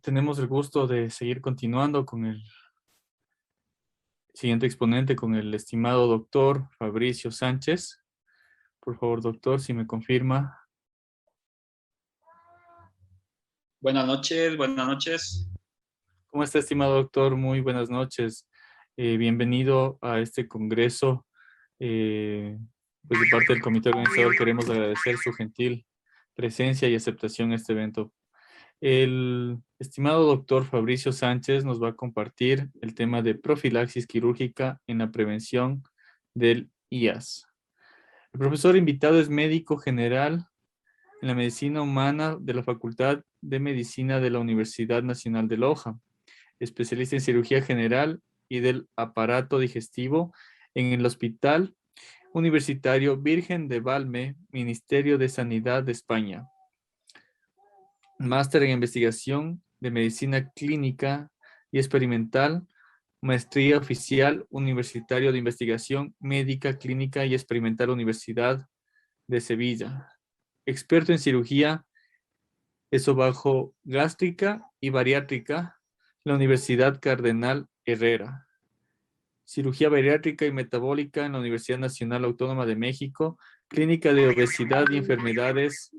tenemos el gusto de seguir continuando con el siguiente exponente, con el estimado doctor Fabricio Sánchez. Por favor, doctor, si me confirma. Buenas noches, buenas noches. ¿Cómo está, estimado doctor? Muy buenas noches. Bienvenido a este congreso. Pues de parte del comité organizador queremos agradecer su gentil presencia y aceptación a este evento. El estimado doctor Fabricio Sánchez nos va a compartir el tema de profilaxis quirúrgica en la prevención del IAS. El profesor invitado es médico general en la medicina humana de la Facultad de Medicina de la Universidad Nacional de Loja, especialista en cirugía general y del aparato digestivo en el Hospital Universitario Virgen de Valme, Ministerio de Sanidad de España. Máster en investigación de medicina clínica y experimental, maestría oficial universitario de investigación médica clínica y experimental Universidad de Sevilla. Experto en cirugía esofagogástrica y bariátrica, la Universidad Cardenal Herrera. Cirugía bariátrica y metabólica en la Universidad Nacional Autónoma de México, Clínica de Obesidad y Enfermedades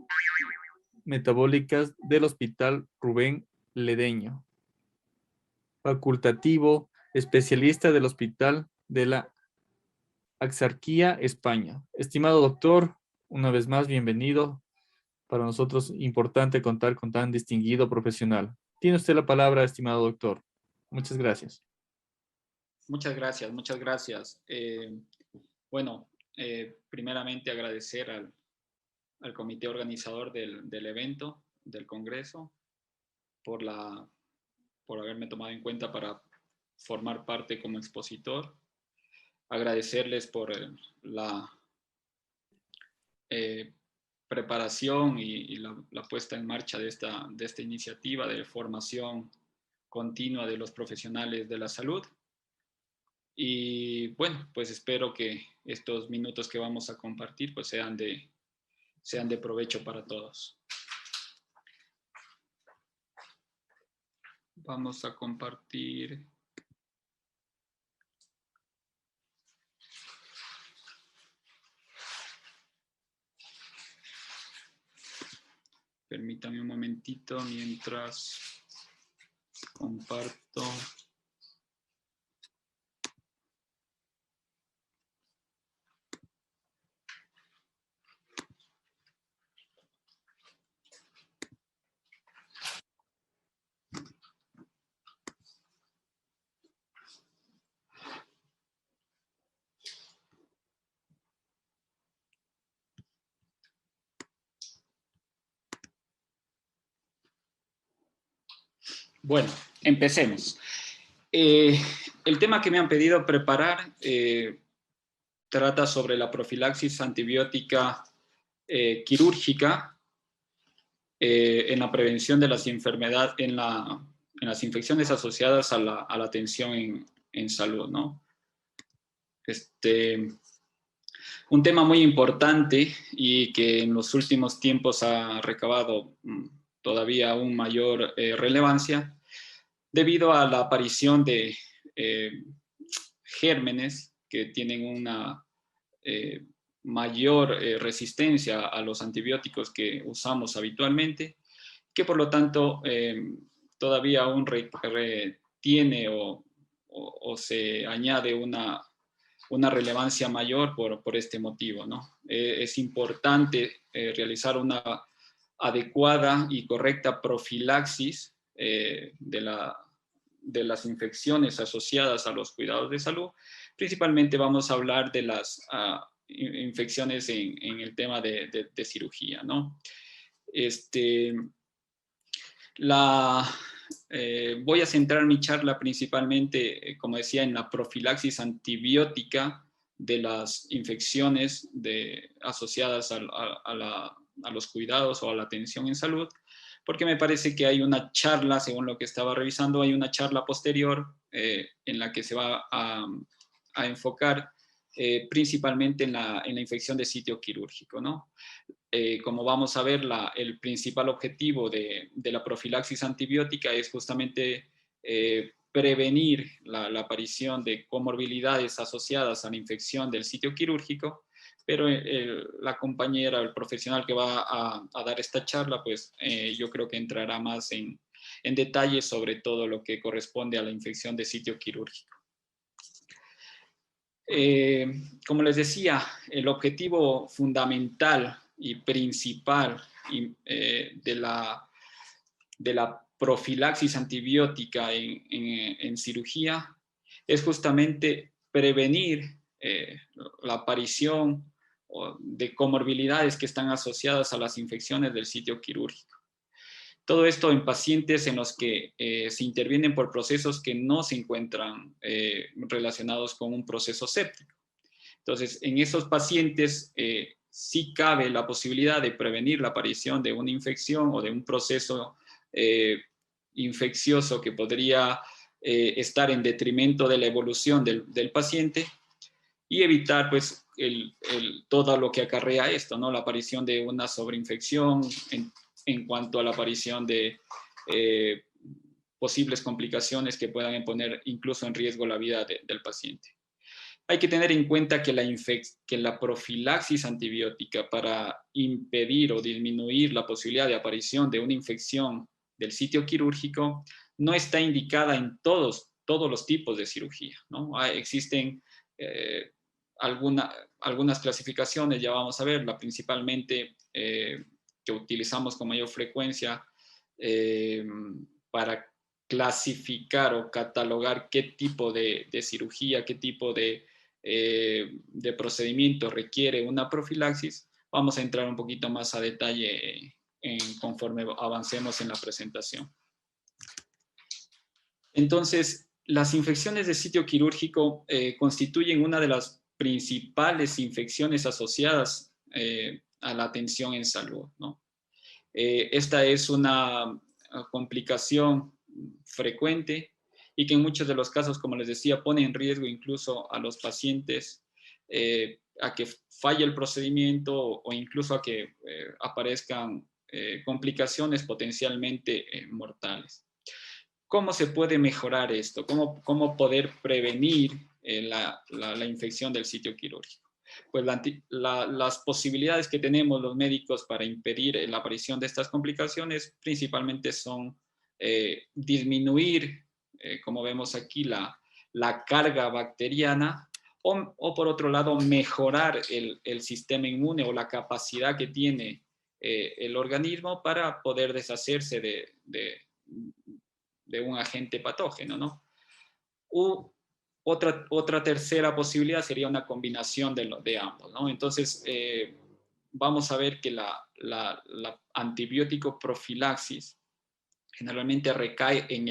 Metabólicas del Hospital Rubén Ledeño. Facultativo, especialista del Hospital de la Axarquía, España. Estimado doctor, una vez más, bienvenido. Para nosotros importante contar con tan distinguido profesional. Tiene usted la palabra, estimado doctor. Muchas gracias. Muchas gracias, muchas gracias. Primeramente agradecer al comité organizador del evento, del congreso, por haberme tomado en cuenta para formar parte como expositor. Agradecerles por la preparación y la puesta en marcha de esta iniciativa de formación continua de los profesionales de la salud. Y bueno, pues espero que estos minutos que vamos a compartir pues sean de provecho para todos. Vamos a compartir. Permítame un momentito mientras comparto. Bueno, empecemos. El tema que me han pedido preparar trata sobre la profilaxis antibiótica quirúrgica en la prevención de las enfermedades, en las infecciones asociadas a la atención en salud, ¿no? Un tema muy importante y que en los últimos tiempos ha recabado todavía aún mayor relevancia debido a la aparición de gérmenes que tienen una mayor resistencia a los antibióticos que usamos habitualmente, que por lo tanto todavía aún retiene o se añade una relevancia mayor por este motivo, ¿no? Es importante realizar una adecuada y correcta profilaxis de las infecciones asociadas a los cuidados de salud. Principalmente vamos a hablar de las infecciones en el tema de cirugía, ¿no? Voy a centrar mi charla principalmente, como decía, en la profilaxis antibiótica de las infecciones asociadas a los cuidados o a la atención en salud, porque me parece que hay una charla, según lo que estaba revisando, hay una charla posterior en la que se va a enfocar principalmente en la infección de sitio quirúrgico, ¿no? como vamos a ver, el principal objetivo de la profilaxis antibiótica es justamente prevenir la aparición de comorbilidades asociadas a la infección del sitio quirúrgico, pero la compañera, el profesional que va a dar esta charla, pues yo creo que entrará más en detalle sobre todo lo que corresponde a la infección de sitio quirúrgico. Como les decía, el objetivo fundamental y principal de la profilaxis antibiótica en cirugía es justamente prevenir la aparición de comorbilidades que están asociadas a las infecciones del sitio quirúrgico. Todo esto en pacientes en los que se intervienen por procesos que no se encuentran relacionados con un proceso séptico. Entonces, en esos pacientes sí cabe la posibilidad de prevenir la aparición de una infección o de un proceso infeccioso que podría estar en detrimento de la evolución del paciente y evitar pues todo lo que acarrea esto, ¿no? La aparición de una sobreinfección en cuanto a la aparición de posibles complicaciones que puedan poner incluso en riesgo la vida del paciente. Hay que tener en cuenta que la profilaxis antibiótica para impedir o disminuir la posibilidad de aparición de una infección del sitio quirúrgico no está indicada en todos los tipos de cirugía, ¿no? Existen algunas clasificaciones, ya vamos a ver, principalmente que utilizamos con mayor frecuencia para clasificar o catalogar qué tipo de cirugía, qué tipo de procedimiento requiere una profilaxis. Vamos a entrar un poquito más a detalle conforme avancemos en la presentación. Entonces, las infecciones de sitio quirúrgico constituyen una de las principales infecciones asociadas a la atención en salud, ¿no? Esta es una complicación frecuente y que en muchos de los casos, como les decía, pone en riesgo incluso a los pacientes a que falle el procedimiento o incluso a que aparezcan complicaciones potencialmente mortales. ¿Cómo se puede mejorar esto? ¿Cómo poder prevenir la infección del sitio quirúrgico? Pues las posibilidades que tenemos los médicos para impedir la aparición de estas complicaciones principalmente son disminuir, como vemos aquí, la carga bacteriana o por otro lado mejorar el sistema inmune o la capacidad que tiene el organismo para poder deshacerse de un agente patógeno, ¿no? Otra tercera posibilidad sería una combinación de ambos, ¿no? Entonces, vamos a ver que la antibiótico profilaxis generalmente recae en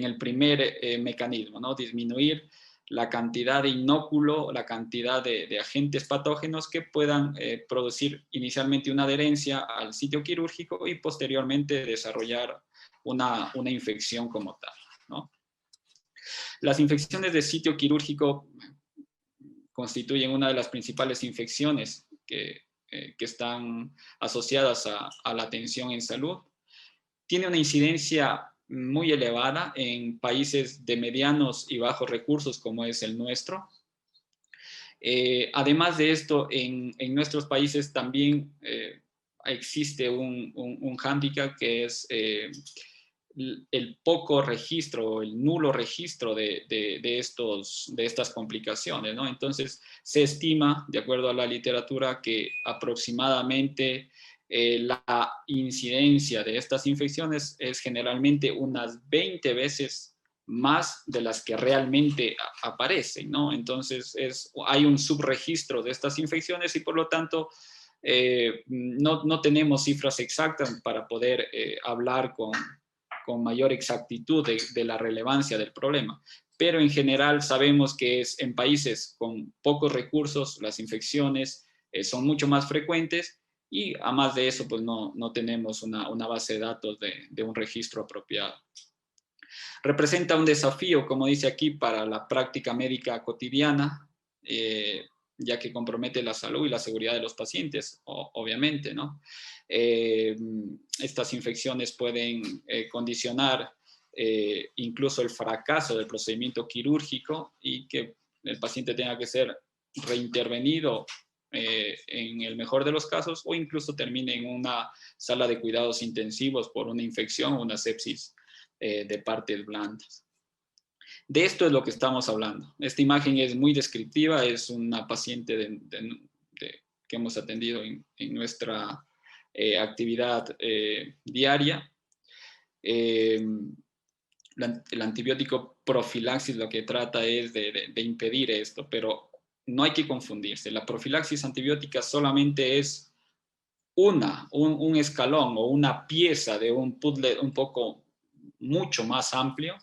el primer mecanismo, ¿no? Disminuir la cantidad de inóculo, la cantidad de agentes patógenos que puedan producir inicialmente una adherencia al sitio quirúrgico y posteriormente desarrollar una infección como tal, ¿no? Las infecciones de sitio quirúrgico constituyen una de las principales infecciones que están asociadas a la atención en salud. Tiene una incidencia muy elevada en países de medianos y bajos recursos como es el nuestro. Además de esto, en nuestros países también existe un hándicap que es el poco registro, el nulo registro de estas complicaciones, ¿no? Entonces, se estima, de acuerdo a la literatura, que aproximadamente la incidencia de estas infecciones es generalmente unas 20 veces más de las que realmente aparecen, ¿no? Entonces, hay un subregistro de estas infecciones y por lo tanto no tenemos cifras exactas para poder hablar con mayor exactitud de la relevancia del problema. Pero en general sabemos que en países con pocos recursos las infecciones son mucho más frecuentes y a más de eso pues no tenemos una base de datos de un registro apropiado. Representa un desafío, como dice aquí, para la práctica médica cotidiana, ya que compromete la salud y la seguridad de los pacientes, obviamente, ¿no? Estas infecciones pueden condicionar incluso el fracaso del procedimiento quirúrgico y que el paciente tenga que ser reintervenido en el mejor de los casos, o incluso termine en una sala de cuidados intensivos por una infección o una sepsis de partes blandas. De esto es lo que estamos hablando. Esta imagen es muy descriptiva, es una paciente que hemos atendido en nuestra actividad diaria. El antibiótico profilaxis lo que trata es de impedir esto, pero no hay que confundirse. La profilaxis antibiótica solamente es un escalón o una pieza de un puzzle un poco mucho más amplio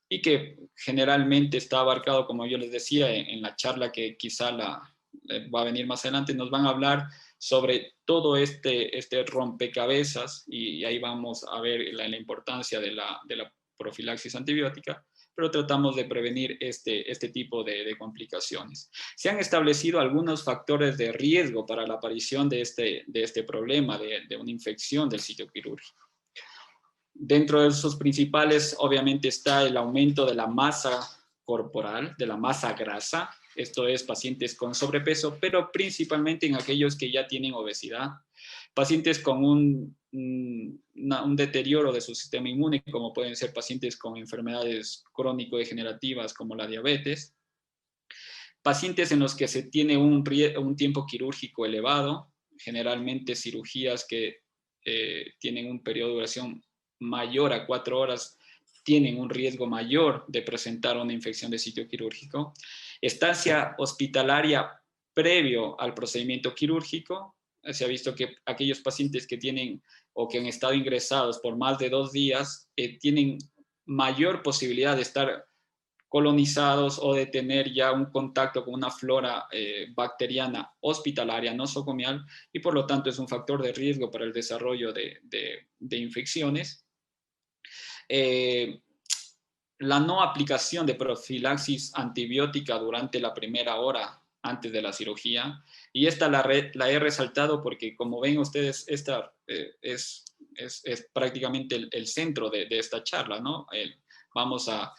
y que generalmente está abarcado, como yo les decía, en la charla que quizá va a venir más adelante, nos van a hablar sobre todo este rompecabezas y ahí vamos a ver la importancia de la profilaxis antibiótica, pero tratamos de prevenir este tipo de complicaciones. Se han establecido algunos factores de riesgo para la aparición de este problema, de una infección del sitio quirúrgico. Dentro de esos principales, obviamente, está el aumento de la masa corporal, de la masa grasa. Esto es pacientes con sobrepeso, pero principalmente en aquellos que ya tienen obesidad. Pacientes con un deterioro de su sistema inmune, como pueden ser pacientes con enfermedades crónico-degenerativas como la diabetes. Pacientes en los que se tiene un tiempo quirúrgico elevado, generalmente cirugías que tienen un periodo de duración mayor a 4 horas, tienen un riesgo mayor de presentar una infección de sitio quirúrgico. Estancia hospitalaria previo al procedimiento quirúrgico. Se ha visto que aquellos pacientes que tienen o que han estado ingresados por más de 2 días tienen mayor posibilidad de estar colonizados o de tener ya un contacto con una flora bacteriana hospitalaria nosocomial y por lo tanto es un factor de riesgo para el desarrollo de infecciones. La no aplicación de profilaxis antibiótica durante la primera hora antes de la cirugía, y esta la he resaltado porque, como ven ustedes, esta es prácticamente el centro de esta charla, ¿no? Vamos a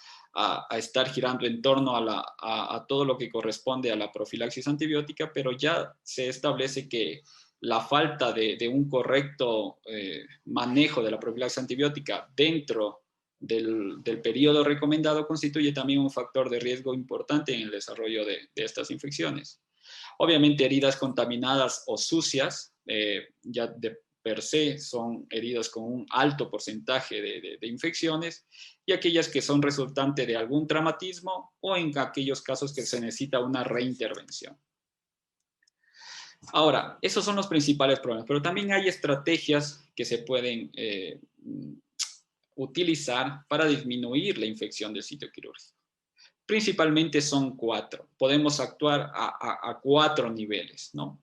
estar girando en torno a todo lo que corresponde a la profilaxis antibiótica, pero ya se establece que la falta de un correcto manejo de la profilaxis antibiótica dentro del periodo recomendado constituye también un factor de riesgo importante en el desarrollo de estas infecciones. Obviamente heridas contaminadas o sucias, ya de per se son heridas con un alto porcentaje de infecciones, y aquellas que son resultante de algún traumatismo o en aquellos casos que se necesita una reintervención. Ahora, esos son los principales problemas, pero también hay estrategias que se pueden utilizar para disminuir la infección del sitio quirúrgico. Principalmente son 4. Podemos actuar a 4 niveles, ¿no?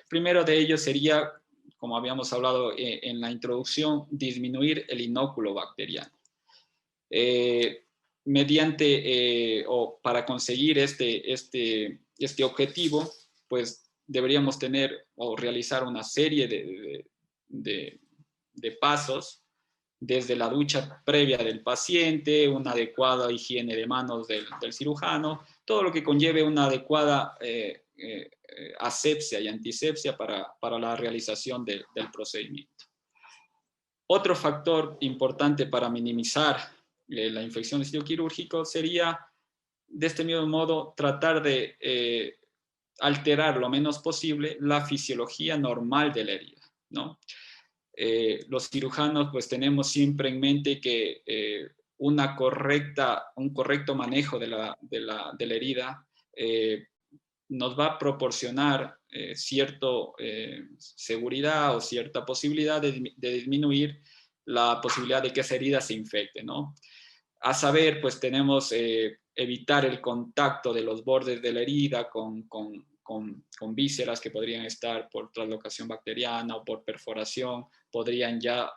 Primero de ellos sería, como habíamos hablado en la introducción, disminuir el inóculo bacteriano. O para conseguir este objetivo, pues deberíamos tener o realizar una serie de pasos, desde la ducha previa del paciente, una adecuada higiene de manos del cirujano, todo lo que conlleve una adecuada asepsia y antisepsia para la realización del procedimiento. Otro factor importante para minimizar la infección de sitio quirúrgico sería, de este mismo modo, tratar de alterar lo menos posible la fisiología normal de la herida, ¿no? Los cirujanos pues tenemos siempre en mente que un correcto manejo de la herida nos va a proporcionar cierta seguridad o cierta posibilidad de disminuir la posibilidad de que esa herida se infecte, ¿no? A saber, pues tenemos evitar el contacto de los bordes de la herida con vísceras que podrían estar por traslocación bacteriana o por perforación, podrían ya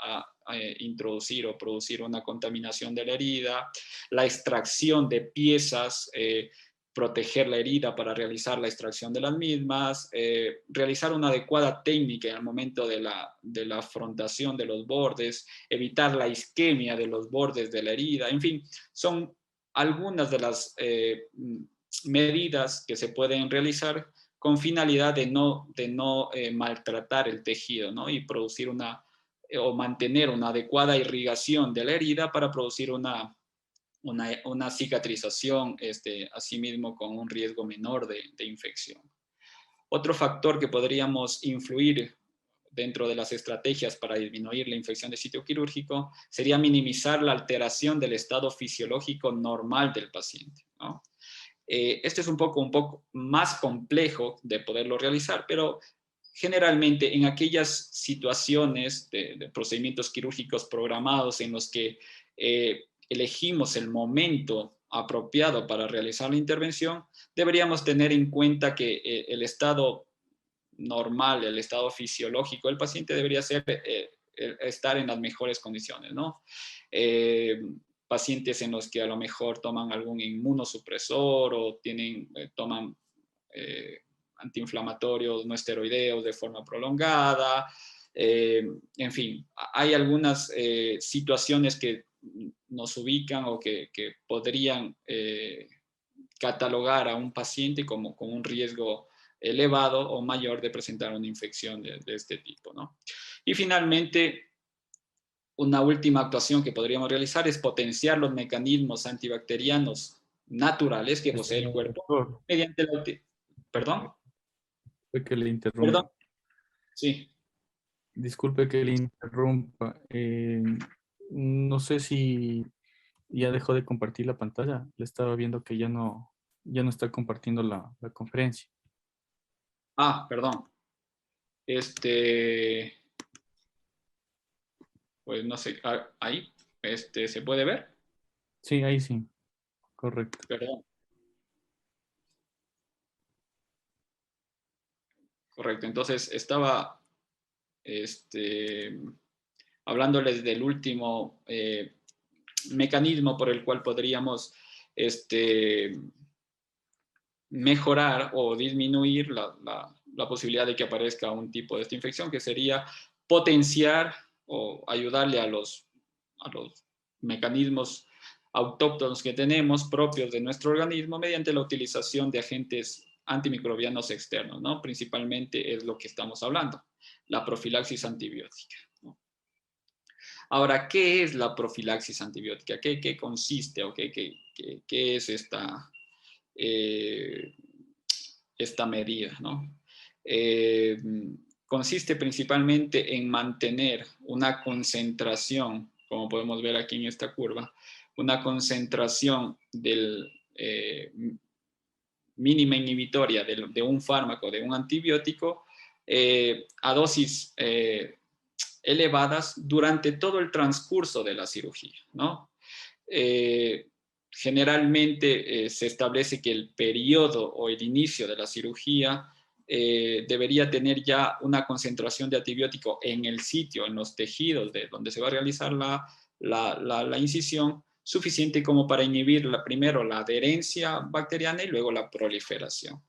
introducir o producir una contaminación de la herida. La extracción de piezas proteger la herida para realizar la extracción de las mismas, realizar una adecuada técnica en el momento de la afrontación de los bordes, evitar la isquemia de los bordes de la herida, en fin, son algunas de las medidas que se pueden realizar con finalidad de no maltratar el tejido, ¿no? Y producir o mantener una adecuada irrigación de la herida para producir una cicatrización, asimismo con un riesgo menor de infección. Otro factor que podríamos influir dentro de las estrategias para disminuir la infección de sitio quirúrgico sería minimizar la alteración del estado fisiológico normal del paciente, ¿no? Esto es un poco más complejo de poderlo realizar, pero generalmente en aquellas situaciones de procedimientos quirúrgicos programados en los que elegimos el momento apropiado para realizar la intervención, deberíamos tener en cuenta que el estado normal, el estado fisiológico del paciente debería ser estar en las mejores condiciones, ¿no? Pacientes en los que a lo mejor toman algún inmunosupresor o toman antiinflamatorios no esteroideos de forma prolongada, en fin, hay algunas situaciones que nos ubican o que podrían catalogar a un paciente como un riesgo elevado o mayor de presentar una infección de este tipo, ¿no? Y finalmente, una última actuación que podríamos realizar es potenciar los mecanismos antibacterianos naturales que posee el cuerpo Doctor, mediante la... ¿Perdón? disculpe que le ¿Perdón? interrumpa. Sí. Disculpe que le interrumpa. No sé si ya dejó de compartir la pantalla. Le estaba viendo que ya no está compartiendo la conferencia. Ah, perdón. Pues no sé, ahí, ¿se puede ver? Sí, ahí sí, correcto. Perdón. Correcto. Entonces, estaba hablándoles del último mecanismo por el cual podríamos mejorar o disminuir la posibilidad de que aparezca un tipo de esta infección, que sería potenciar o ayudarle a los mecanismos autóctonos que tenemos propios de nuestro organismo mediante la utilización de agentes antimicrobianos externos, ¿no? Principalmente es lo que estamos hablando, la profilaxis antibiótica, ¿no? Ahora, ¿qué es la profilaxis antibiótica? ¿Qué consiste o qué es esta medida, ¿no? Consiste principalmente en mantener una concentración, como podemos ver aquí en esta curva, una concentración del mínima inhibitoria de un fármaco, de un antibiótico, a dosis elevadas durante todo el transcurso de la cirugía, ¿no? Generalmente se establece que el periodo o el inicio de la cirugía debería tener ya una concentración de antibiótico en el sitio, en los tejidos de donde se va a realizar la incisión, suficiente como para inhibir primero la adherencia bacteriana y luego la proliferación.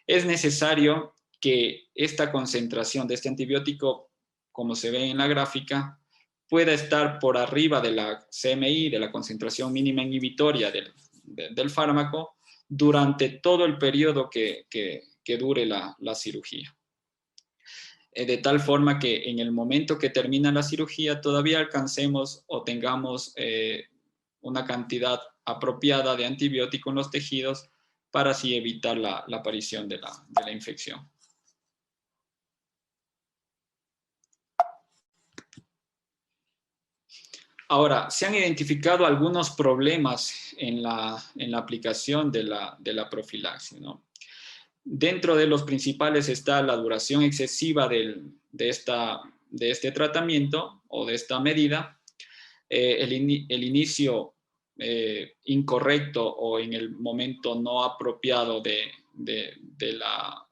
Es necesario que esta concentración de este antibiótico, como se ve en la gráfica, pueda estar por arriba de la CMI, de la concentración mínima inhibitoria del fármaco, durante todo el periodo que dure la cirugía. De tal forma que en el momento que termina la cirugía todavía alcancemos o tengamos una cantidad apropiada de antibiótico en los tejidos para así evitar la aparición de la infección. Ahora, se han identificado algunos problemas en la aplicación de la profilaxis, ¿no? Dentro de los principales está la duración excesiva de este tratamiento o de esta medida, el inicio incorrecto o en el momento no apropiado de la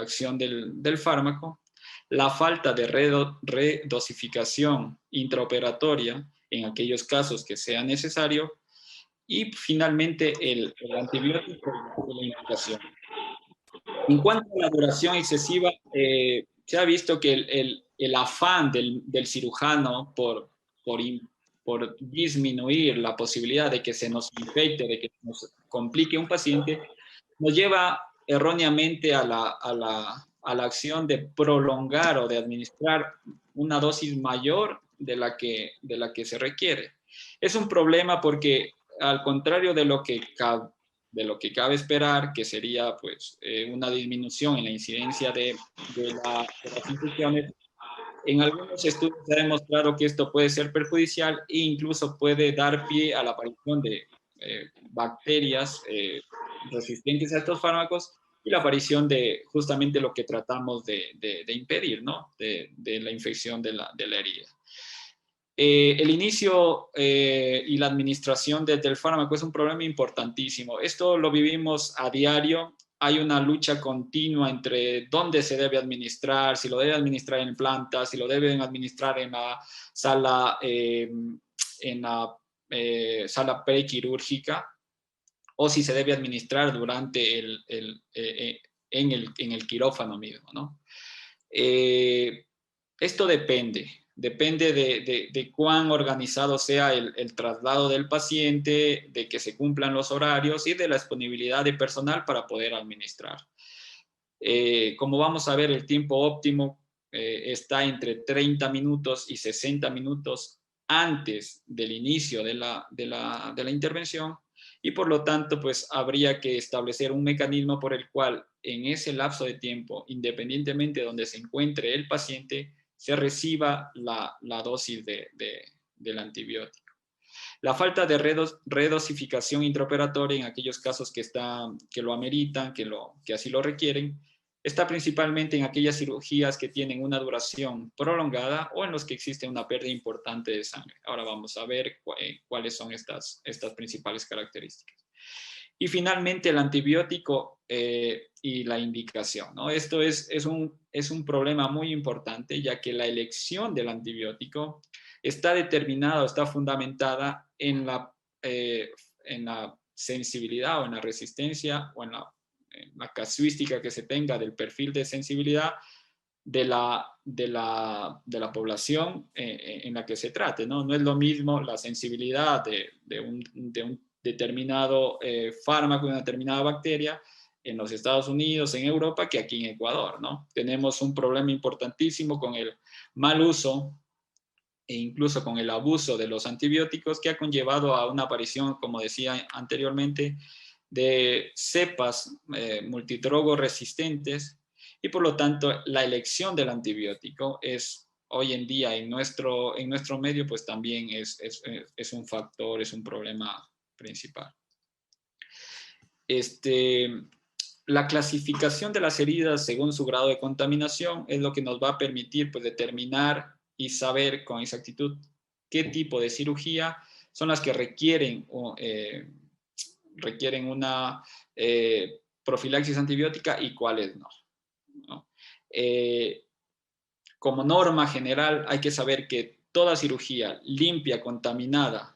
acción del fármaco, la falta de redosificación intraoperatoria en aquellos casos que sea necesario y finalmente el antibiótico y la indicación. En cuanto a la duración excesiva, se ha visto que el afán del cirujano por, por disminuir la posibilidad de que se nos infecte, de que nos complique un paciente, nos lleva erróneamente a la acción de prolongar o de administrar una dosis mayor de la que se requiere. Es un problema porque, al contrario de lo que cabe esperar, que sería pues, una disminución en la incidencia de las infecciones, en algunos estudios se ha demostrado que esto puede ser perjudicial e incluso puede dar pie a la aparición de bacterias resistentes a estos fármacos y la aparición de justamente lo que tratamos de impedir, ¿no? De la infección de la herida. El inicio y la administración del fármaco es un problema importantísimo. Esto lo vivimos a diario. Hay una lucha continua entre dónde se debe administrar, si lo debe administrar en planta, si lo deben administrar en la sala, sala prequirúrgica, o si se debe administrar durante en el quirófano mismo, ¿no? Esto depende de cuán organizado sea el traslado del paciente, de que se cumplan los horarios y de la disponibilidad de personal para poder administrar. Como vamos a ver, el tiempo óptimo está entre 30 minutos y 60 minutos antes del inicio de la intervención, y por lo tanto, pues habría que establecer un mecanismo por el cual en ese lapso de tiempo, independientemente de donde se encuentre el paciente, se reciba la dosis del antibiótico. La falta de redosificación intraoperatoria en aquellos casos que lo ameritan, que así lo requieren, está principalmente en aquellas cirugías que tienen una duración prolongada o en los que existe una pérdida importante de sangre. Ahora vamos a ver cuáles son estas principales características. Y finalmente el antibiótico y la indicación, ¿no? Esto es un problema muy importante, ya que la elección del antibiótico está determinada o está fundamentada en la sensibilidad o en la resistencia o en la casuística que se tenga del perfil de sensibilidad de la población en la que se trate, ¿no? No es lo mismo la sensibilidad de un determinado fármaco, de una determinada bacteria en los Estados Unidos, en Europa, que aquí en Ecuador, ¿no? Tenemos un problema importantísimo con el mal uso e incluso con el abuso de los antibióticos, que ha conllevado a una aparición, como decía anteriormente, de cepas multidrogo resistentes, y por lo tanto la elección del antibiótico es hoy en día en nuestro medio, pues también es un factor, es un problema principal. La clasificación de las heridas según su grado de contaminación es lo que nos va a permitir, pues, determinar y saber con exactitud qué tipo de cirugía son las que requieren una profilaxis antibiótica y cuáles no, ¿no? Como norma general, hay que saber que toda cirugía limpia, contaminada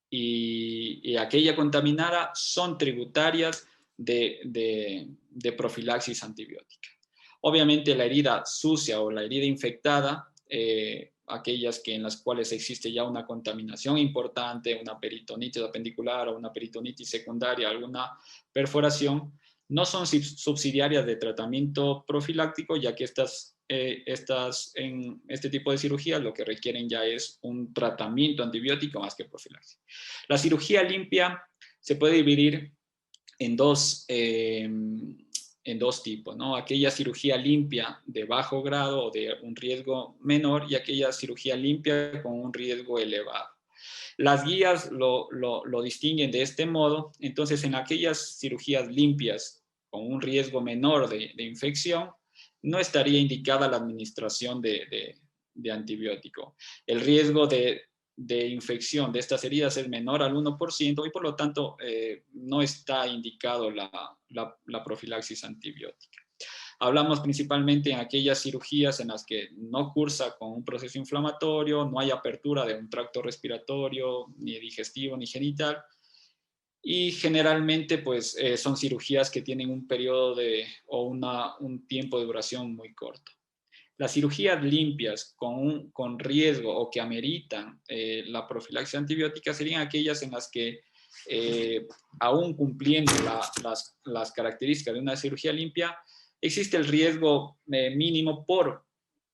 y aquella contaminada son tributarias de profilaxis antibiótica. Obviamente la herida sucia o la herida infectada, aquellas en las cuales existe ya una contaminación importante, una peritonitis apendicular o una peritonitis secundaria, alguna perforación, no son subsidiarias de tratamiento profiláctico, ya que en este tipo de cirugías lo que requieren ya es un tratamiento antibiótico más que profilaxis. La cirugía limpia se puede dividir en dos tipos, ¿no? Aquella cirugía limpia de bajo grado o de un riesgo menor, y aquella cirugía limpia con un riesgo elevado. Las guías lo distinguen de este modo. Entonces, en aquellas cirugías limpias con un riesgo menor de infección, no estaría indicada la administración de antibiótico. El riesgo de infección de estas heridas es menor al 1% y por lo tanto no está indicado la profilaxis antibiótica. Hablamos principalmente en aquellas cirugías en las que no cursa con un proceso inflamatorio, no hay apertura de un tracto respiratorio, ni digestivo, ni genital, y generalmente pues son cirugías que tienen un periodo un tiempo de duración muy corto. Las cirugías limpias con riesgo o que ameritan la profilaxis antibiótica serían aquellas en las que, aún cumpliendo las características de una cirugía limpia, existe el riesgo mínimo por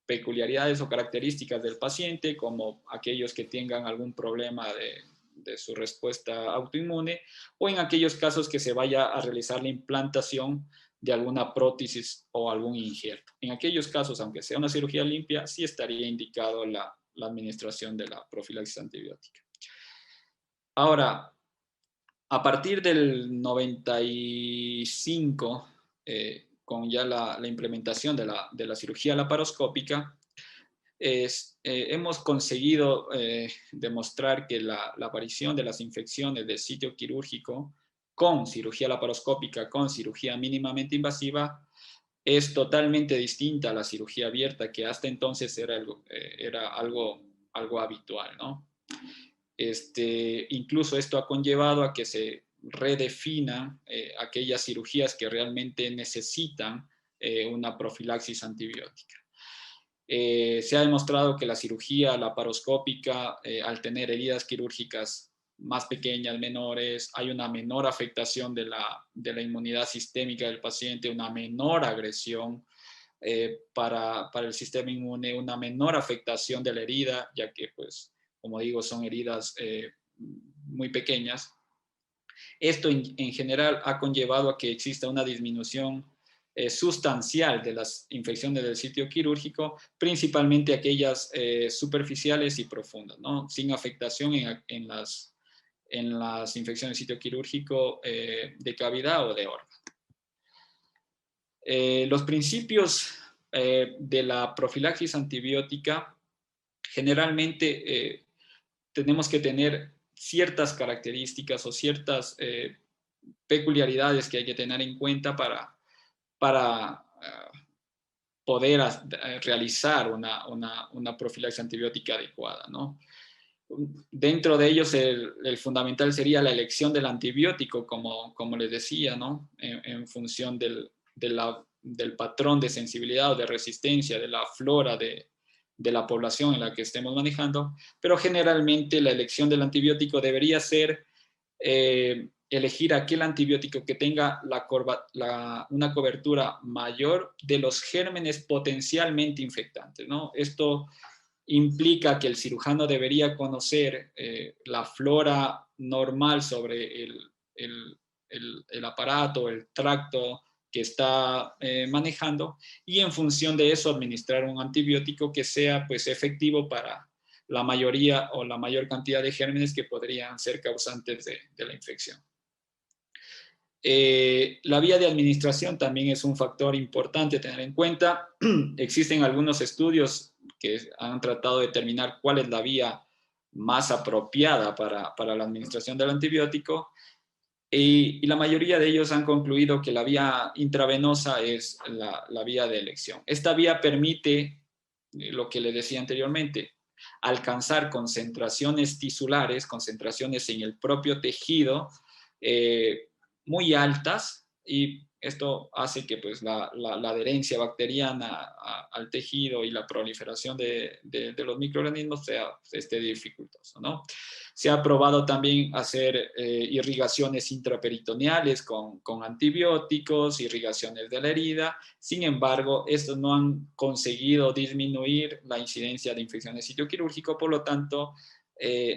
peculiaridades o características del paciente, como aquellos que tengan algún problema de su respuesta autoinmune, o en aquellos casos que se vaya a realizar la implantación de alguna prótesis o algún injerto. En aquellos casos, aunque sea una cirugía limpia, sí estaría indicado la administración de la profilaxis antibiótica. Ahora, a partir del 95, con ya la implementación de la cirugía laparoscópica, hemos conseguido demostrar que la aparición de las infecciones del sitio quirúrgico con cirugía laparoscópica, con cirugía mínimamente invasiva, es totalmente distinta a la cirugía abierta, que hasta entonces era algo habitual, ¿no? Incluso esto ha conllevado a que se redefinan aquellas cirugías que realmente necesitan una profilaxis antibiótica. Se ha demostrado que la cirugía laparoscópica, al tener heridas quirúrgicas más pequeñas, menores, hay una menor afectación de la inmunidad sistémica del paciente, una menor agresión para el sistema inmune, una menor afectación de la herida, ya que, pues, como digo, son heridas muy pequeñas. Esto en general ha conllevado a que exista una disminución sustancial de las infecciones del sitio quirúrgico, principalmente aquellas superficiales y profundas, ¿no? Sin afectación en las infecciones del sitio quirúrgico de cavidad o de órgano. Los principios de la profilaxis antibiótica, generalmente tenemos que tener ciertas características o ciertas peculiaridades que hay que tener en cuenta para poder realizar una profilaxis antibiótica adecuada, ¿no? Dentro de ellos, el fundamental sería la elección del antibiótico, como les decía, ¿no? En función del patrón de sensibilidad o de resistencia de la flora de la población en la que estemos manejando, pero generalmente la elección del antibiótico debería ser elegir aquel antibiótico que tenga una cobertura mayor de los gérmenes potencialmente infectantes, ¿no? Esto implica que el cirujano debería conocer la flora normal sobre el aparato, el tracto que está manejando, y en función de eso administrar un antibiótico que sea, pues, efectivo para la mayoría o la mayor cantidad de gérmenes que podrían ser causantes de la infección. La vía de administración también es un factor importante a tener en cuenta. Existen algunos estudios que han tratado de determinar cuál es la vía más apropiada para la administración del antibiótico, y la mayoría de ellos han concluido que la vía intravenosa es la vía de elección. Esta vía permite, lo que les decía anteriormente, alcanzar concentraciones tisulares, concentraciones en el propio tejido, muy altas, y esto hace que, pues, la adherencia bacteriana al tejido y la proliferación de los microorganismos esté dificultoso, ¿no? Se ha probado también hacer irrigaciones intraperitoneales con antibióticos, irrigaciones de la herida. Sin embargo, estos no han conseguido disminuir la incidencia de infecciones de sitio quirúrgico. Por lo tanto,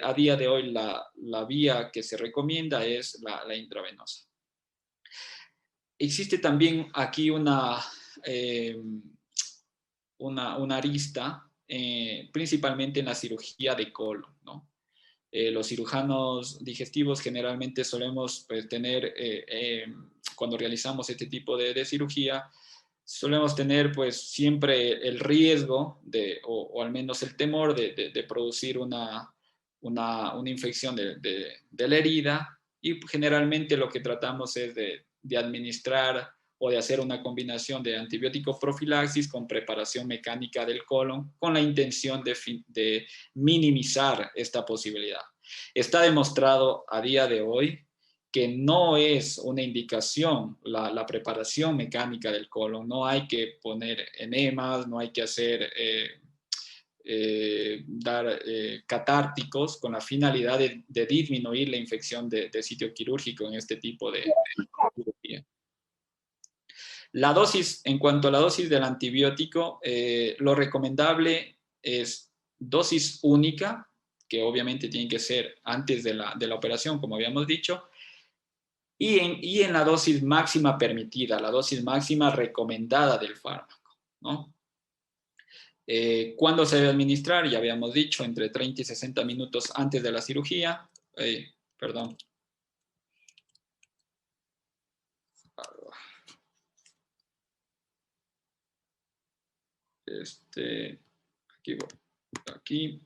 a día de hoy la vía que se recomienda es la intravenosa. Existe también aquí una arista, principalmente en la cirugía de colon, ¿no? Los cirujanos digestivos generalmente solemos, pues, tener, cuando realizamos este tipo de cirugía, solemos tener, pues, siempre el riesgo o al menos el temor de producir una infección de la herida, y generalmente lo que tratamos es de administrar o de hacer una combinación de antibiótico profilaxis con preparación mecánica del colon, con la intención de minimizar esta posibilidad. Está demostrado a día de hoy que no es una indicación la preparación mecánica del colon. No hay que poner enemas, no hay que hacer, dar catárticos con la finalidad de disminuir la infección de sitio quirúrgico en este tipo de cirugía. La dosis, en cuanto a la dosis del antibiótico, lo recomendable es dosis única, que obviamente tiene que ser antes de la operación, como habíamos dicho, y en la dosis máxima permitida, la dosis máxima recomendada del fármaco, ¿no? ¿Cuándo se debe administrar? Ya habíamos dicho, entre 30 y 60 minutos antes de la cirugía. Perdón. Aquí.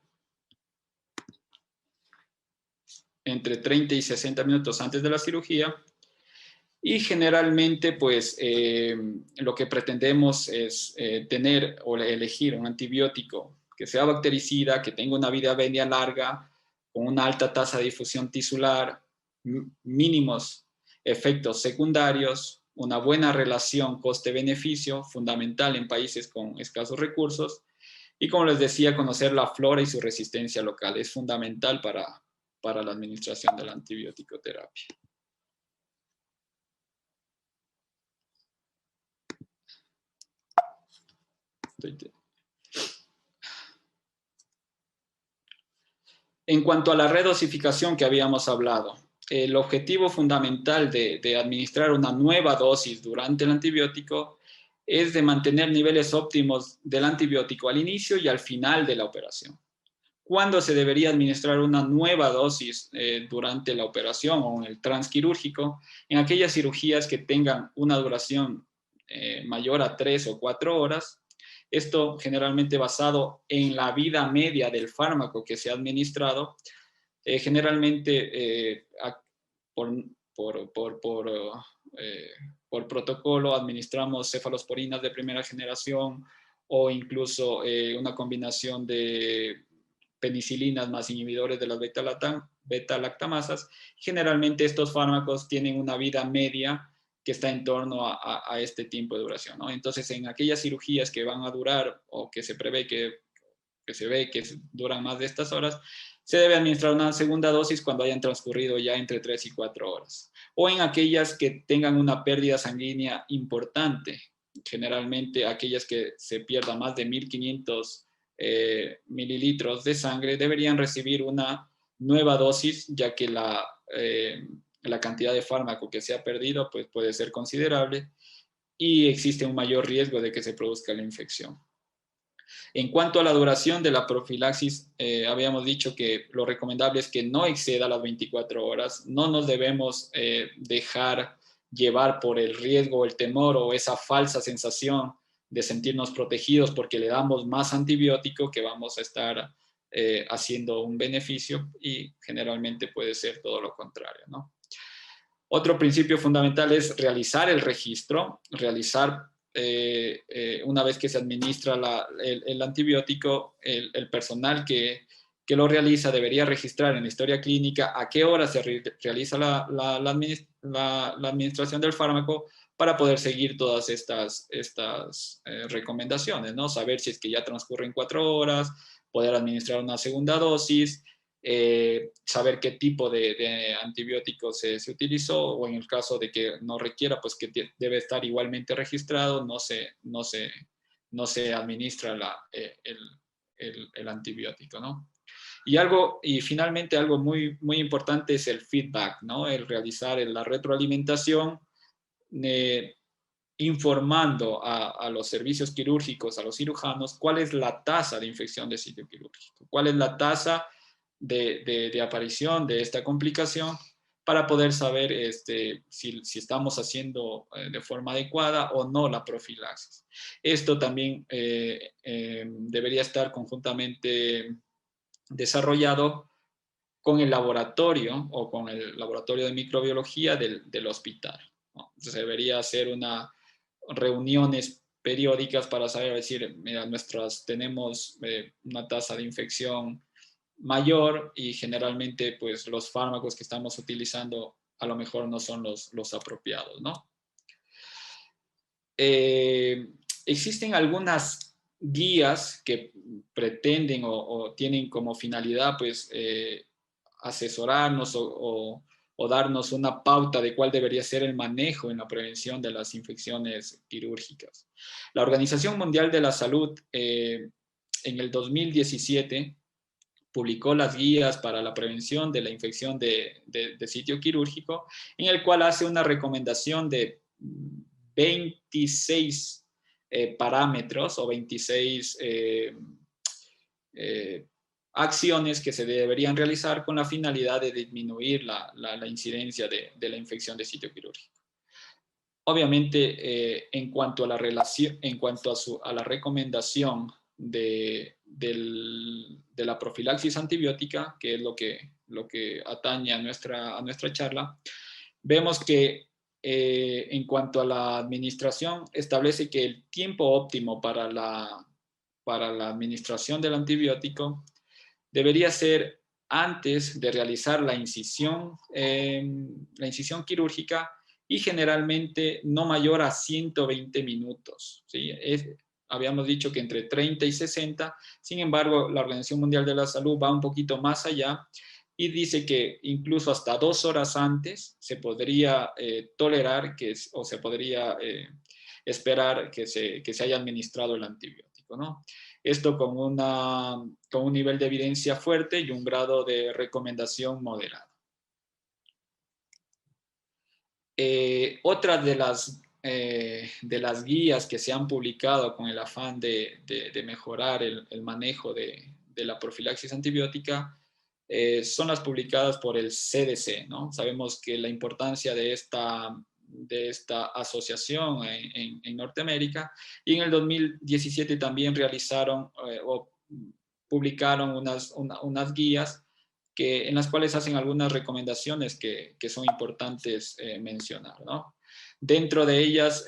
Entre 30 y 60 minutos antes de la cirugía. Y generalmente, pues, lo que pretendemos es tener o elegir un antibiótico que sea bactericida, que tenga una vida media larga, con una alta tasa de difusión tisular, mínimos efectos secundarios, una buena relación coste-beneficio, fundamental en países con escasos recursos, y como les decía, conocer la flora y su resistencia local es fundamental para la administración de la antibiótico terapia. En cuanto a la redosificación que habíamos hablado, el objetivo fundamental de administrar una nueva dosis durante el antibiótico es de mantener niveles óptimos del antibiótico al inicio y al final de la operación. ¿Cuándo se debería administrar una nueva dosis durante la operación o en el transquirúrgico? En aquellas cirugías que tengan una duración mayor a 3 o 4 horas. Esto generalmente basado en la vida media del fármaco que se ha administrado. Generalmente por protocolo administramos cefalosporinas de primera generación o incluso una combinación de penicilinas más inhibidores de las beta-lactamasas. Generalmente estos fármacos tienen una vida media que está en torno a este tiempo de duración, ¿no? Entonces, en aquellas cirugías que van a durar o que se prevé que se ve que duran más de estas horas, se debe administrar una segunda dosis cuando hayan transcurrido ya entre 3 y 4 horas. O en aquellas que tengan una pérdida sanguínea importante, generalmente aquellas que se pierdan más de 1500 mililitros de sangre, deberían recibir una nueva dosis, ya que la cantidad de fármaco que se ha perdido pues, puede ser considerable y existe un mayor riesgo de que se produzca la infección. En cuanto a la duración de la profilaxis, habíamos dicho que lo recomendable es que no exceda las 24 horas. No nos debemos dejar llevar por el riesgo, el temor o esa falsa sensación de sentirnos protegidos porque le damos más antibiótico, que vamos a estar haciendo un beneficio, y generalmente puede ser todo lo contrario, ¿no? Otro principio fundamental es realizar el registro, una vez que se administra el antibiótico, el personal que lo realiza debería registrar en la historia clínica a qué hora se realiza la administración del fármaco para poder seguir todas estas recomendaciones, ¿no? Saber si es que ya transcurren 4 horas, poder administrar una segunda dosis, saber qué tipo de antibiótico se utilizó, o en el caso de que no requiera, pues que debe estar igualmente registrado, no se administra el antibiótico, ¿no? Y finalmente algo muy, muy importante es el feedback, ¿no? El realizar la retroalimentación, informando a los servicios quirúrgicos, a los cirujanos, cuál es la tasa de infección de sitio quirúrgico, cuál es la tasa de aparición de esta complicación, para poder saber si estamos haciendo de forma adecuada o no la profilaxis. Esto también debería estar conjuntamente desarrollado con el laboratorio o con el laboratorio de microbiología del hospital, ¿no? Entonces debería hacer reuniones periódicas para saber, decir, mira, tenemos una tasa de infección mayor y generalmente pues los fármacos que estamos utilizando a lo mejor no son los apropiados, ¿no? Existen algunas guías que pretenden o tienen como finalidad, pues, asesorarnos o darnos una pauta de cuál debería ser el manejo en la prevención de las infecciones quirúrgicas. La Organización Mundial de la Salud en el 2017 publicó las guías para la prevención de la infección de sitio quirúrgico, en el cual hace una recomendación de 26 parámetros o 26 acciones que se deberían realizar con la finalidad de disminuir la incidencia de la infección de sitio quirúrgico. Obviamente, en cuanto a la relación, en cuanto a la recomendación de la profilaxis antibiótica, que es lo que atañe a nuestra charla, vemos que en cuanto a la administración, establece que el tiempo óptimo para la administración del antibiótico debería ser antes de realizar la incisión quirúrgica y generalmente no mayor a 120 minutos. ¿Sí? Habíamos dicho que entre 30 y 60, sin embargo, la Organización Mundial de la Salud va un poquito más allá y dice que incluso hasta 2 horas antes se podría tolerar o se podría esperar que se haya administrado el antibiótico, ¿no? Esto con un nivel de evidencia fuerte y un grado de recomendación moderado. Otra de las guías que se han publicado con el afán de mejorar el manejo de la profilaxis antibiótica son las publicadas por el CDC, ¿no? Sabemos que la importancia de esta asociación en Norteamérica, y en el 2017 también realizaron o publicaron unas guías en las cuales hacen algunas recomendaciones que son importantes mencionar, ¿no? Dentro de ellas,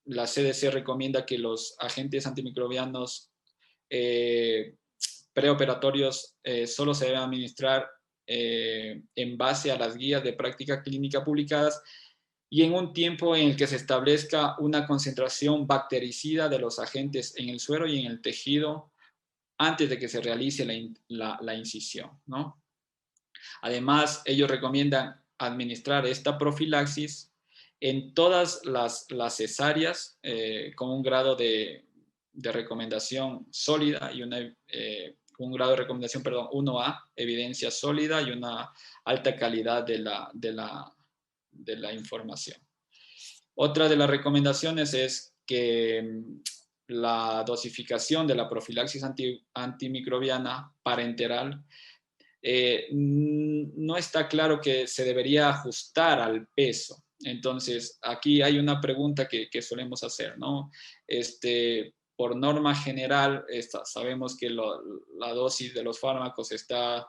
la CDC recomienda que los agentes antimicrobianos preoperatorios solo se deben administrar en base a las guías de práctica clínica publicadas y en un tiempo en el que se establezca una concentración bactericida de los agentes en el suero y en el tejido antes de que se realice la incisión, ¿no? Además, ellos recomiendan administrar esta profilaxis en todas las cesáreas con un grado de recomendación sólida y un grado de recomendación, 1A, evidencia sólida y una alta calidad de la información. Otra de las recomendaciones es que la dosificación de la profilaxis antimicrobiana parenteral no está claro que se debería ajustar al peso. Entonces, aquí hay una pregunta que solemos hacer, ¿no? Por norma general, sabemos que la dosis de los fármacos está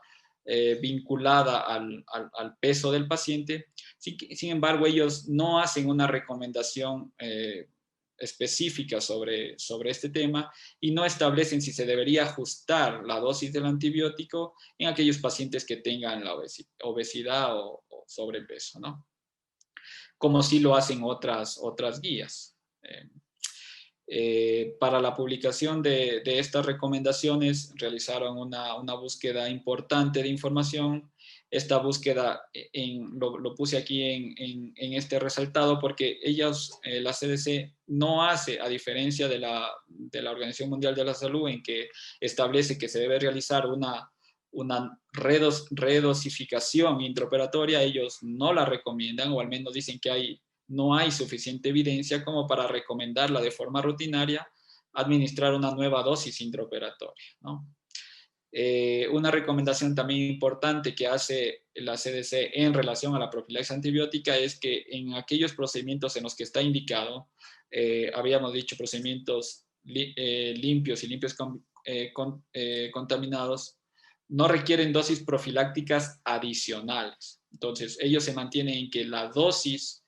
vinculada al peso del paciente. Sin embargo, ellos no hacen una recomendación específica sobre este tema y no establecen si se debería ajustar la dosis del antibiótico en aquellos pacientes que tengan la obesidad o sobrepeso, ¿no? Como sí lo hacen otras guías. Para la publicación de estas recomendaciones realizaron una búsqueda importante de información. Esta búsqueda lo puse aquí en este resaltado porque ellos, la CDC, no hace, a diferencia de la Organización Mundial de la Salud, en que establece que se debe realizar una redosificación intraoperatoria. Ellos no la recomiendan, o al menos dicen que no hay suficiente evidencia como para recomendarla de forma rutinaria administrar una nueva dosis intraoperatoria, ¿no? Una recomendación también importante que hace la CDC en relación a la profilaxis antibiótica es que en aquellos procedimientos en los que está indicado, habíamos dicho procedimientos limpios y limpios contaminados, no requieren dosis profilácticas adicionales. Entonces, ellos se mantienen en que la dosis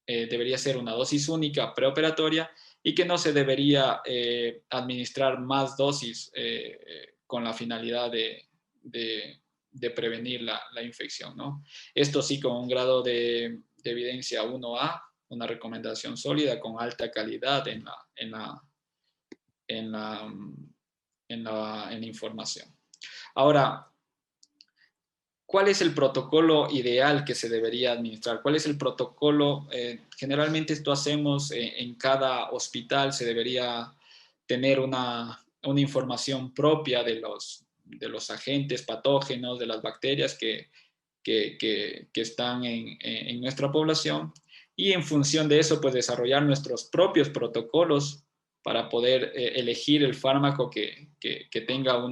debería ser una dosis única preoperatoria y que no se debería administrar más dosis con la finalidad de prevenir la infección, ¿no? Esto sí con un grado de evidencia 1A, una recomendación sólida con alta calidad en la información. Ahora, ¿cuál es el protocolo ideal que se debería administrar? ¿Cuál es el protocolo? Generalmente esto hacemos en cada hospital, se debería tener una información propia de los agentes patógenos, de las bacterias que están en nuestra población, y en función de eso, pues desarrollar nuestros propios protocolos para poder elegir el fármaco que tenga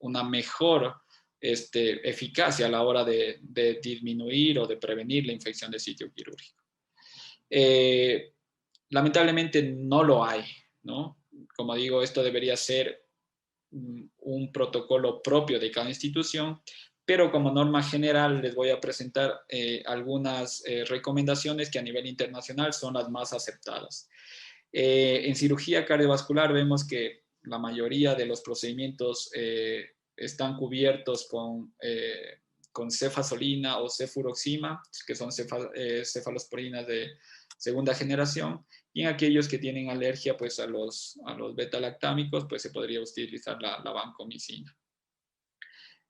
una mejor eficacia a la hora de disminuir o de prevenir la infección de sitio quirúrgico. Lamentablemente no lo hay, ¿no? Como digo, esto debería ser un protocolo propio de cada institución, pero como norma general les voy a presentar algunas recomendaciones que a nivel internacional son las más aceptadas. En cirugía cardiovascular vemos que la mayoría de los procedimientos están cubiertos con cefazolina o cefuroxima, que son cefalosporinas de segunda generación, y en aquellos que tienen alergia pues, a los beta-lactámicos, pues se podría utilizar la vancomicina.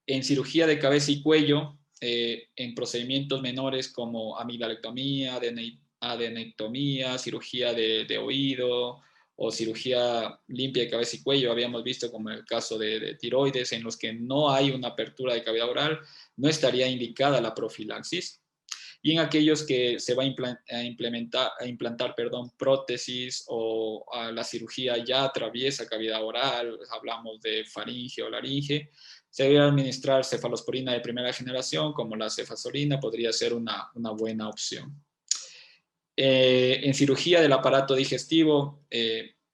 En cirugía de cabeza y cuello, en procedimientos menores como amidalectomía, adenectomía, cirugía de oído o cirugía limpia de cabeza y cuello, habíamos visto como en el caso de tiroides, en los que no hay una apertura de cavidad oral, no estaría indicada la profilaxis. Y en aquellos que se va a implantar prótesis o la cirugía ya atraviesa cavidad oral, hablamos de faringe o laringe, se debe administrar cefalosporina de primera generación, como la cefazolina, podría ser una buena opción. En cirugía del aparato digestivo,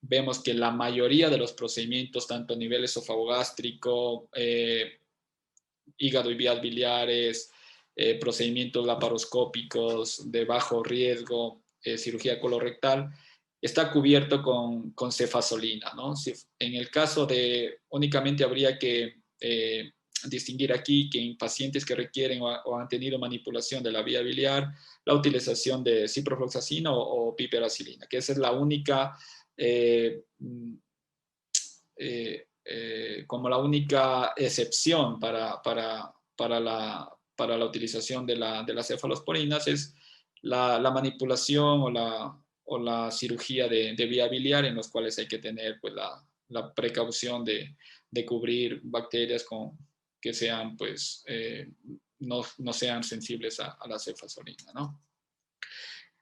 vemos que la mayoría de los procedimientos, tanto a nivel esofagogástrico, hígado y vías biliares, procedimientos laparoscópicos de bajo riesgo, cirugía colorectal, está cubierto con cefazolina, ¿no? En el caso de, únicamente habría que distinguir aquí que en pacientes que requieren o han tenido manipulación de la vía biliar, la utilización de ciprofloxacina o piperacilina, que esa es la única como la única excepción para la utilización de las cefalosporinas es la manipulación o la cirugía de vía biliar, en los cuales hay que tener pues, la precaución de cubrir bacterias que sean, pues, no sean sensibles a la cefazolina, ¿no?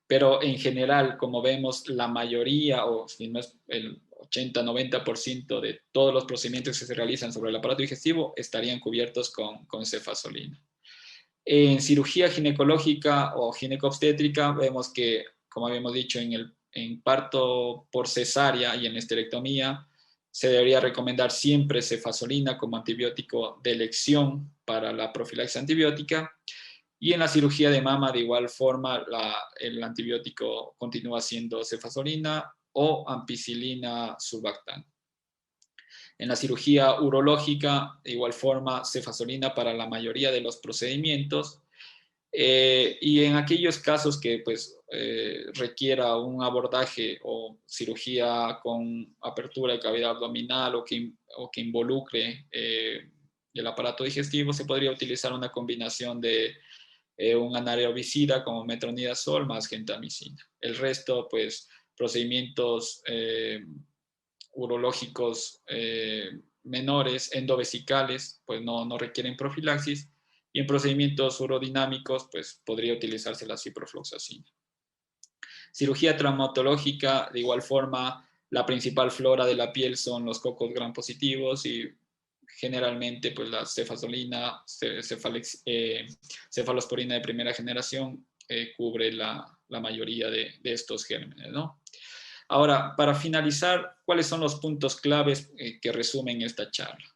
Pero en general, como vemos, la mayoría, o si no es el 80-90% de todos los procedimientos que se realizan sobre el aparato digestivo estarían cubiertos con cefazolina. En cirugía ginecológica o ginecoobstétrica vemos que, como habíamos dicho, en parto por cesárea y en esterectomía, se debería recomendar siempre cefazolina como antibiótico de elección para la profilaxis antibiótica. Y en la cirugía de mama, de igual forma, el antibiótico continúa siendo cefazolina o ampicilina sulbactam. En la cirugía urológica, de igual forma, cefazolina para la mayoría de los procedimientos. Y en aquellos casos que pues, requiera un abordaje o cirugía con apertura de cavidad abdominal o que involucre el aparato digestivo, se podría utilizar una combinación de un anaerobicida como metronidazol más gentamicina. El resto, pues, procedimientos urológicos menores, endovesicales, pues no requieren profilaxis, y en procedimientos urodinámicos, pues podría utilizarse la ciprofloxacina. Cirugía traumatológica, de igual forma, la principal flora de la piel son los cocos gram positivos y generalmente pues la cefazolina, cefalosporina de primera generación cubre la mayoría de estos gérmenes, ¿no? Ahora, para finalizar, ¿cuáles son los puntos claves que resumen esta charla?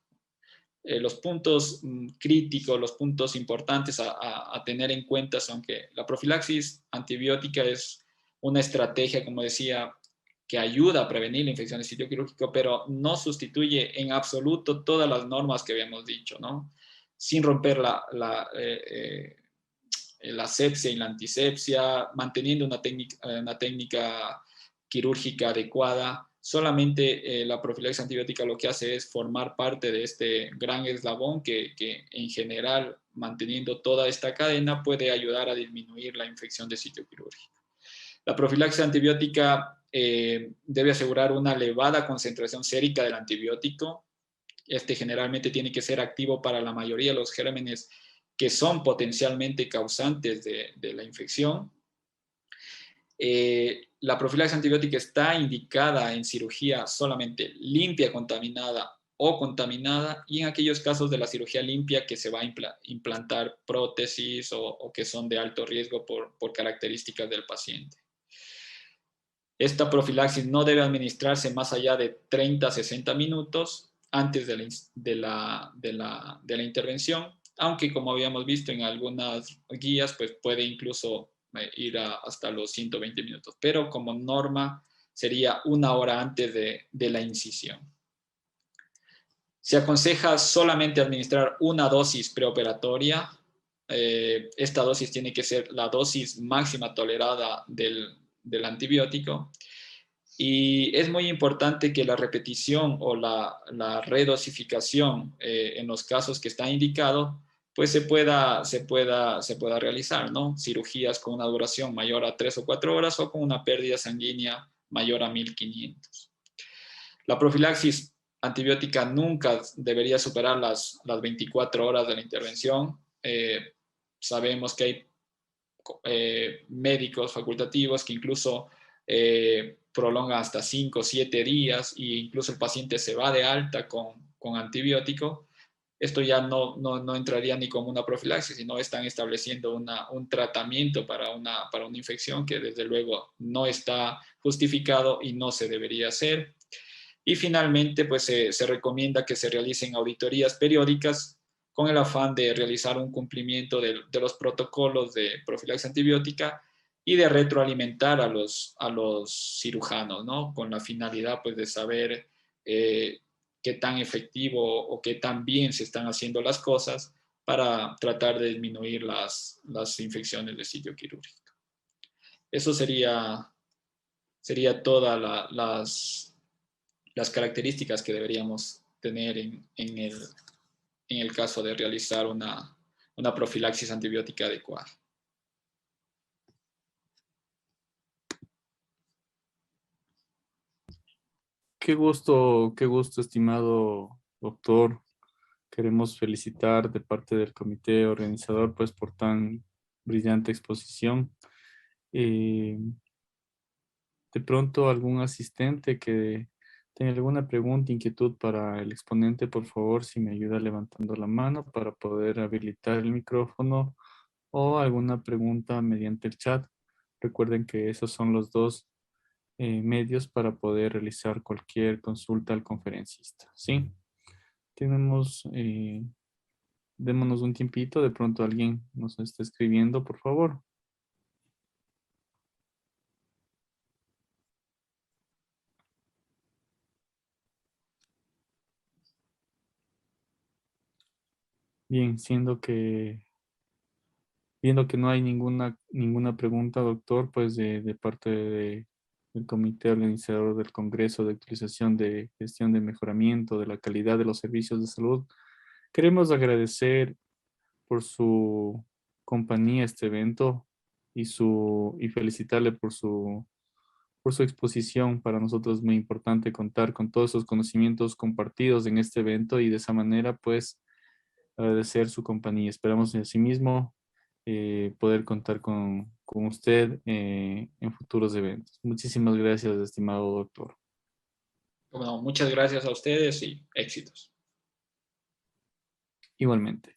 Los puntos críticos, los puntos importantes a tener en cuenta son que la profilaxis antibiótica es una estrategia, como decía, que ayuda a prevenir la infección de sitio quirúrgico, pero no sustituye en absoluto todas las normas que habíamos dicho, ¿no? sin romper la asepsia y la antisepsia, manteniendo una técnica quirúrgica adecuada. Solamente la profilaxis antibiótica lo que hace es formar parte de este gran eslabón que en general, manteniendo toda esta cadena, puede ayudar a disminuir la infección de sitio quirúrgico. La profilaxis antibiótica debe asegurar una elevada concentración sérica del antibiótico. Este generalmente tiene que ser activo para la mayoría de los gérmenes que son potencialmente causantes de la infección. La profilaxis antibiótica está indicada en cirugía solamente limpia, contaminada o contaminada, y en aquellos casos de la cirugía limpia que se va a implantar prótesis o que son de alto riesgo por características del paciente. Esta profilaxis no debe administrarse más allá de 30 a 60 minutos antes de la intervención, aunque como habíamos visto en algunas guías, pues puede incluso ir hasta los 120 minutos, pero como norma sería 1 hora antes de la incisión. Se aconseja solamente administrar una dosis preoperatoria. Esta dosis tiene que ser la dosis máxima tolerada del antibiótico. Y es muy importante que la repetición o la redosificación en los casos que está indicado, pues se pueda realizar, ¿no? Cirugías con una duración mayor a 3 o 4 horas o con una pérdida sanguínea mayor a 1500. La profilaxis antibiótica nunca debería superar las 24 horas de la intervención. Sabemos que hay médicos facultativos que incluso prolongan hasta 5 o 7 días e incluso el paciente se va de alta con antibiótico. Esto ya no entraría ni como una profilaxis, sino están estableciendo un tratamiento para una infección que desde luego no está justificado y no se debería hacer. Y finalmente, pues se recomienda que se realicen auditorías periódicas con el afán de realizar un cumplimiento de los protocolos de profilaxis antibiótica y de retroalimentar a los cirujanos, ¿no? Con la finalidad, pues, de saber qué tan efectivo o qué tan bien se están haciendo las cosas para tratar de disminuir las infecciones de sitio quirúrgico. Eso sería todas las características que deberíamos tener en el caso de realizar una profilaxis antibiótica adecuada. Qué gusto, estimado doctor. Queremos felicitar de parte del comité organizador, pues, por tan brillante exposición. Eh, de pronto, algún asistente que tenga alguna pregunta, inquietud para el exponente, por favor, si me ayuda levantando la mano para poder habilitar el micrófono, o alguna pregunta mediante el chat. Recuerden que esos son los dos medios para poder realizar cualquier consulta al conferencista, ¿sí? Démonos un tiempito, de pronto alguien nos está escribiendo, por favor. Bien, viendo que no hay ninguna pregunta, doctor, pues de parte del comité organizador del Congreso de Actualización de Gestión de Mejoramiento de la Calidad de los Servicios de Salud, queremos agradecer por su compañía a este evento y felicitarle por su exposición. Para nosotros es muy importante contar con todos esos conocimientos compartidos en este evento y de esa manera, pues, agradecer su compañía. Esperamos en sí mismo poder contar con usted en futuros eventos. Muchísimas gracias, estimado doctor. Bueno, muchas gracias a ustedes y éxitos. Igualmente.